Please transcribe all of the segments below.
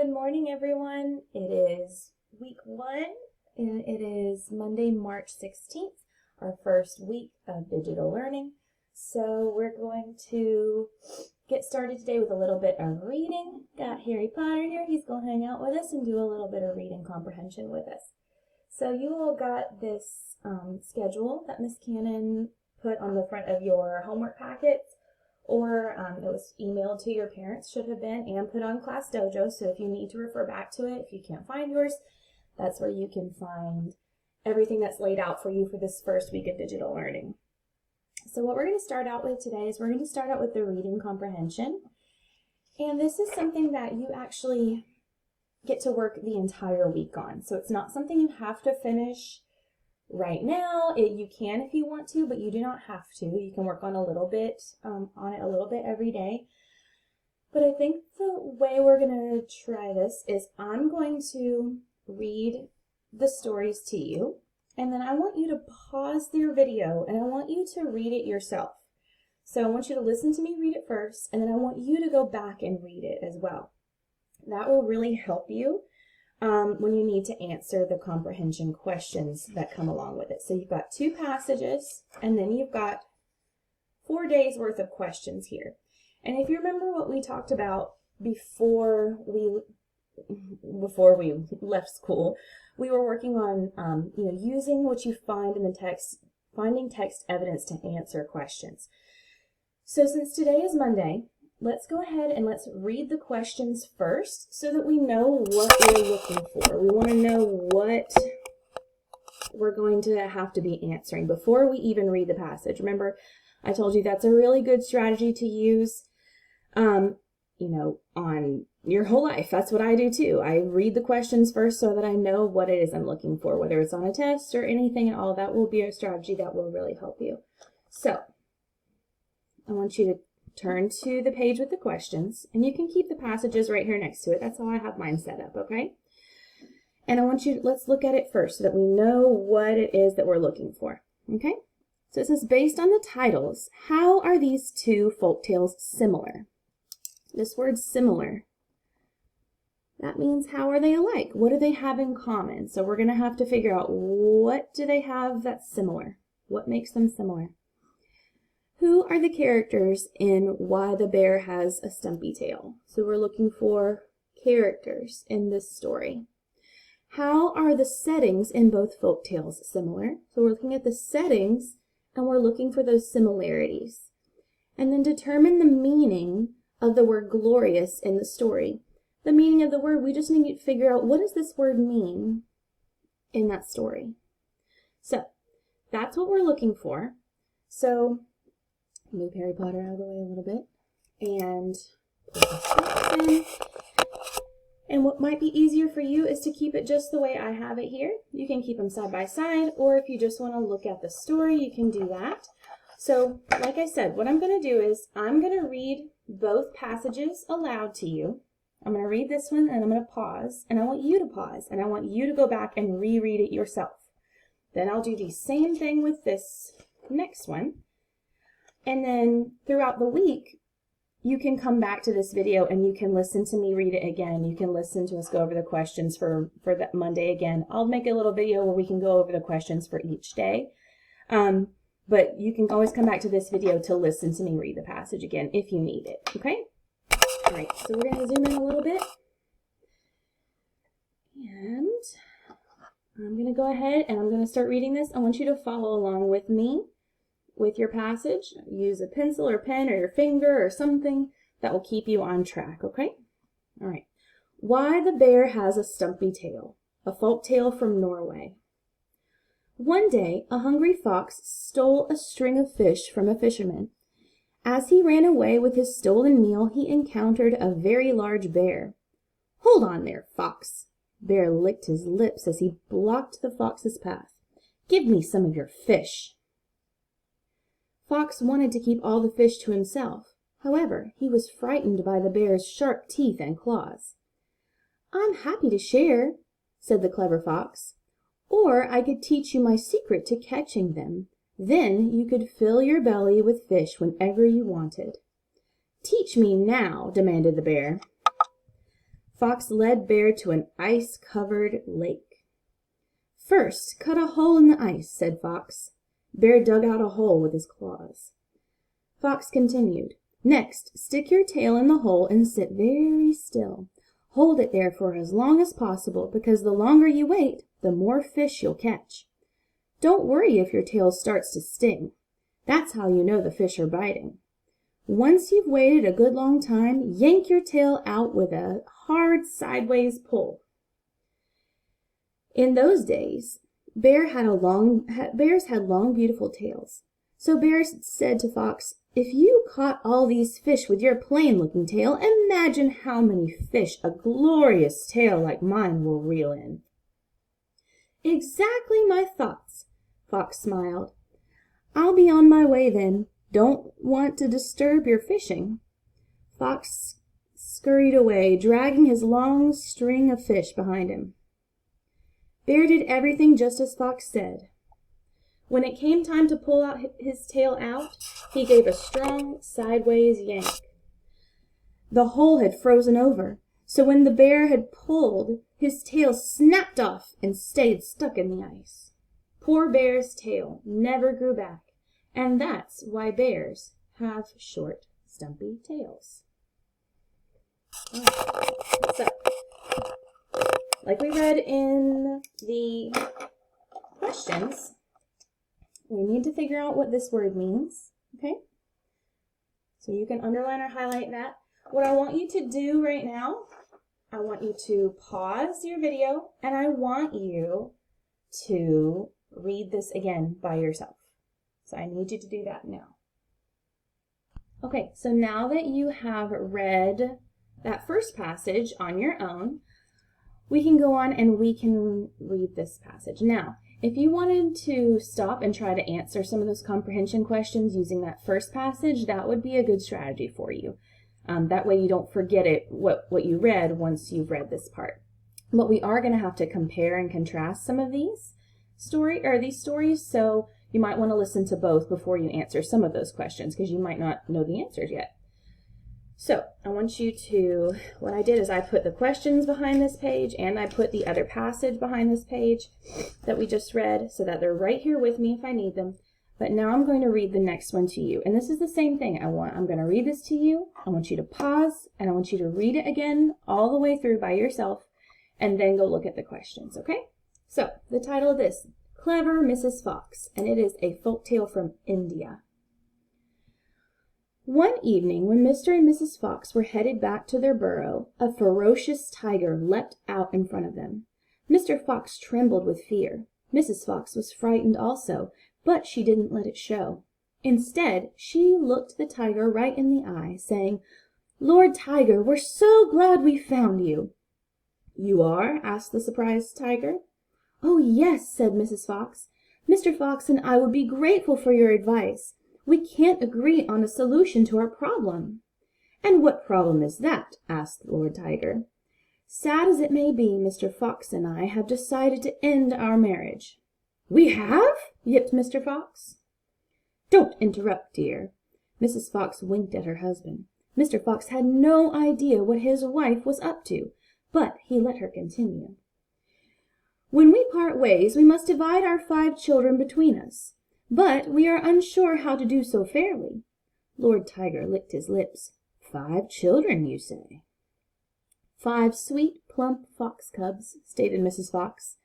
Good morning, everyone. It is week 1, and it is Monday, March 16th, our first week of digital learning. So we're going to get started today with a little bit of reading. Got Harry Potter here. He's going to hang out with us and do a little bit of reading comprehension with us. So you all got this schedule that Miss Cannon put on the front of your homework packets, or it was emailed to your parents, should have been, and put on Class Dojo. So if you need to refer back to it, if you can't find yours, that's where you can find everything that's laid out for you for this first week of digital learning. So what we're going to start out with today is we're going to start out with the reading comprehension. And this is something that you actually get to work the entire week on. So it's not something you have to finish right now. You can if you want to, but you do not have to. You can work on a little bit on it a little bit every day. But I think the way we're going to try this is I'm going to read the stories to you, and then I want you to pause your video and I want you to read it yourself. So I want you to listen to me read it first, and then I want you to go back and read it as well. That will really help you when you need to answer the comprehension questions that come along with it. So you've got 2 passages, and then you've got 4 days worth of questions here. And if you remember what we talked about before we left school, we were working on using what you find in the text, finding text evidence to answer questions. So since today is Monday, let's go ahead and let's read the questions first so that we know what we're looking for. We want to know what we're going to have to be answering before we even read the passage. Remember, I told you that's a really good strategy to use, on your whole life. That's what I do too. I read the questions first so that I know what it is I'm looking for, whether it's on a test or anything at all. That will be a strategy that will really help you. So I want you to turn to the page with the questions, and you can keep the passages right here next to it. That's how I have mine set up, okay? And I want you to, let's look at it first so that we know what it is that we're looking for, okay? So it says, based on the titles, how are these 2 folk tales similar? This word similar, that means how are they alike? What do they have in common? So we're going to have to figure out, what do they have that's similar? What makes them similar? Who are the characters in Why the Bear Has a Stumpy Tail? So we're looking for characters in this story. How are the settings in both folk tales similar? So we're looking at the settings and we're looking for those similarities. And then determine the meaning of the word glorious in the story. The meaning of the word, we just need to figure out, what does this word mean in that story? So that's what we're looking for. So move Harry Potter out of the way a little bit and put the steps in. And what might be easier for you is to keep it just the way I have it here. You can keep them side by side, or if you just want to look at the story, you can do that. So like I said, what I'm going to do is I'm going to read both passages aloud to you. I'm going to read this one and I'm going to pause, and I want you to pause, and I want you to go back and reread it yourself. Then I'll do the same thing with this next one. And then throughout the week, you can come back to this video and you can listen to me read it again. You can listen to us go over the questions for that Monday again. I'll make a little video where we can go over the questions for each day. But you can always come back to this video to listen to me read the passage again if you need it, okay? All right, so we're going to zoom in a little bit. And I'm going to go ahead and I'm going to start reading this. I want you to follow along with me with your passage. Use a pencil or pen or your finger or something that will keep you on track, okay? All right. Why the Bear Has a Stumpy Tail, a folk tale from Norway. One day, a hungry fox stole a string of fish from a fisherman. As he ran away with his stolen meal, he encountered a very large bear. "Hold on there, Fox." Bear licked his lips as he blocked the fox's path. "Give me some of your fish." Fox wanted to keep all the fish to himself. However, he was frightened by the bear's sharp teeth and claws. "I'm happy to share," said the clever fox. "Or I could teach you my secret to catching them. Then you could fill your belly with fish whenever you wanted." "Teach me now," demanded the bear. Fox led Bear to an ice-covered lake. "First, cut a hole in the ice," said Fox. Bear dug out a hole with his claws. Fox continued, "Next, stick your tail in the hole and sit very still. Hold it there for as long as possible, because the longer you wait, the more fish you'll catch. Don't worry if your tail starts to sting. That's how you know the fish are biting. Once you've waited a good long time, yank your tail out with a hard sideways pull." In those days, bears had long, beautiful tails. So Bear said to Fox, "If you caught all these fish with your plain-looking tail, imagine how many fish a glorious tail like mine will reel in." "Exactly my thoughts," Fox smiled. "I'll be on my way then. Don't want to disturb your fishing." Fox scurried away, dragging his long string of fish behind him. Bear did everything just as Fox said. When it came time to pull his tail out, he gave a strong sideways yank. The hole had frozen over, so when the bear had pulled, his tail snapped off and stayed stuck in the ice. Poor Bear's tail never grew back, and that's why bears have short, stumpy tails. So, like we read in the questions, we need to figure out what this word means, okay? So you can underline or highlight that. What I want you to do right now, I want you to pause your video, and I want you to read this again by yourself. So I need you to do that now. Okay, so now that you have read that first passage on your own, we can go on and we can read this passage. Now, if you wanted to stop and try to answer some of those comprehension questions using that first passage, that would be a good strategy for you. That way you don't forget what you read once you've read this part. But we are going to have to compare and contrast some of these stories, so you might want to listen to both before you answer some of those questions, because you might not know the answers yet. So I want you to, what I did is I put the questions behind this page and I put the other passage behind this page that we just read so that they're right here with me if I need them. But now I'm going to read the next one to you. And this is the same thing. I'm going to read this to you. I want you to pause and I want you to read it again all the way through by yourself and then go look at the questions, okay? So the title of this, Clever Mrs. Fox, and it is a folktale from India. One evening, when Mr. and Mrs. Fox were headed back to their burrow, a ferocious tiger leapt out in front of them. Mr. Fox trembled with fear. Mrs. Fox was frightened also, but she didn't let it show. Instead, she looked the tiger right in the eye, saying, "Lord Tiger, we're so glad we found you." "You are?" asked the surprised tiger. "Oh, yes," said Mrs. Fox. "Mr. Fox and I would be grateful for your advice. We can't agree on a solution to our problem." "And what problem is that?" asked Lord Tiger. "Sad as it may be, Mr. Fox and I have decided to end our marriage." "We have?" yipped Mr. Fox. "Don't interrupt, dear." Mrs. Fox winked at her husband. Mr. Fox had no idea what his wife was up to, but he let her continue. "When we part ways, we must divide our 5 children between us. But we are unsure how to do so fairly." Lord Tiger licked his lips. "5 children, you say?" "5 sweet, plump fox cubs," stated Mrs. Fox.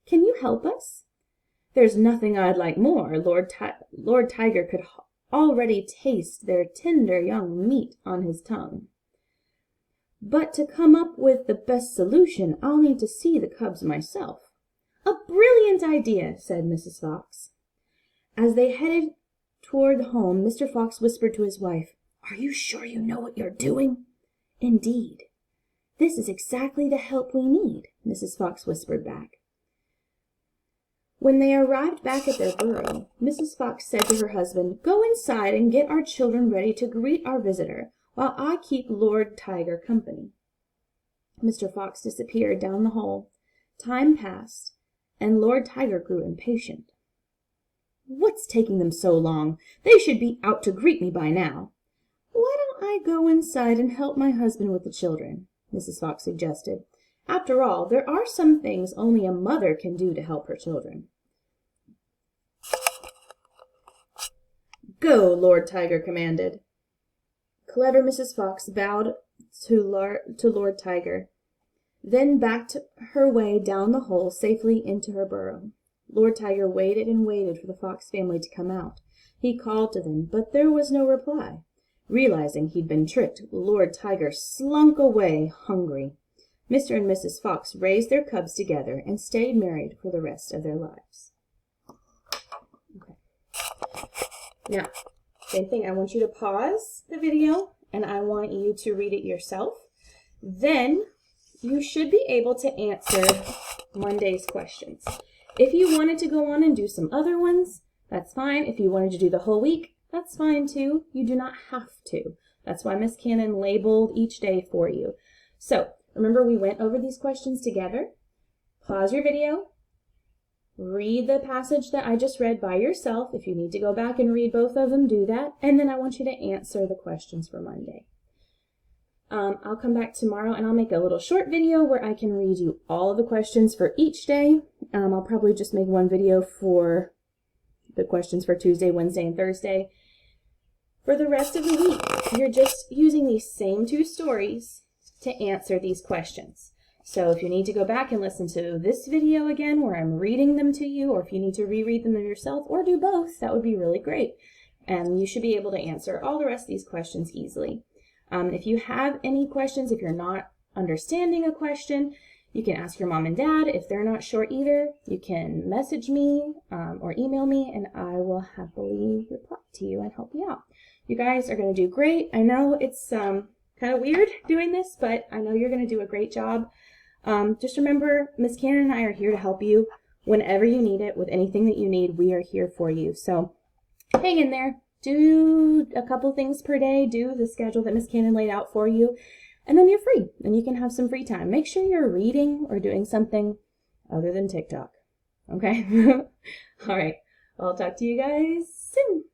"Can you help us?" "There's nothing I'd like more." Lord Tiger could already taste their tender young meat on his tongue. "But to come up with the best solution, I'll need to see the cubs myself." "A brilliant idea," said Mrs. Fox. As they headed toward home, Mr. Fox whispered to his wife, "Are you sure you know what you're doing?" "Indeed." "This is exactly the help we need," Mrs. Fox whispered back. When they arrived back at their burrow, Mrs. Fox said to her husband, "Go inside and get our children ready to greet our visitor, while I keep Lord Tiger company." Mr. Fox disappeared down the hole. Time passed, and Lord Tiger grew impatient. "What's taking them so long? They should be out to greet me by now." "Why don't I go inside and help my husband with the children?" Mrs. Fox suggested. After all, there are some things only a mother can do to help her children. Go, Lord Tiger commanded. Clever Mrs. Fox bowed to Lord Tiger, then backed her way down the hole safely into her burrow. Lord Tiger waited and waited for the Fox family to come out. He called to them, but there was no reply. Realizing he'd been tricked, Lord Tiger slunk away hungry. Mr. and Mrs. Fox raised their cubs together and stayed married for the rest of their lives. Okay. Now, same thing. I want you to pause the video and I want you to read it yourself. Then you should be able to answer Monday's questions. If you wanted to go on and do some other ones, that's fine. If you wanted to do the whole week, that's fine too. You do not have to. That's why Miss Cannon labeled each day for you. So remember, we went over these questions together. Pause your video. Read the passage that I just read by yourself. If you need to go back and read both of them, do that. And then I want you to answer the questions for Monday. I'll come back tomorrow and I'll make a little short video where I can read you all of the questions for each day. I'll probably just make one video for the questions for Tuesday, Wednesday, and Thursday. For the rest of the week, you're just using these same two stories to answer these questions. So if you need to go back and listen to this video again where I'm reading them to you, or if you need to reread them yourself, or do both, that would be really great. And you should be able to answer all the rest of these questions easily. If you have any questions, if you're not understanding a question, you can ask your mom and dad. If they're not sure either, you can message me or email me, and I will happily reply to you and help you out. You guys are going to do great. I know it's kind of weird doing this, but I know you're going to do a great job. Just remember, Miss Cannon and I are here to help you whenever you need it. With anything that you need, we are here for you. So hang in there. Do a couple things per day. Do the schedule that Miss Cannon laid out for you. And then you're free. And you can have some free time. Make sure you're reading or doing something other than TikTok. Okay? All right. I'll talk to you guys soon.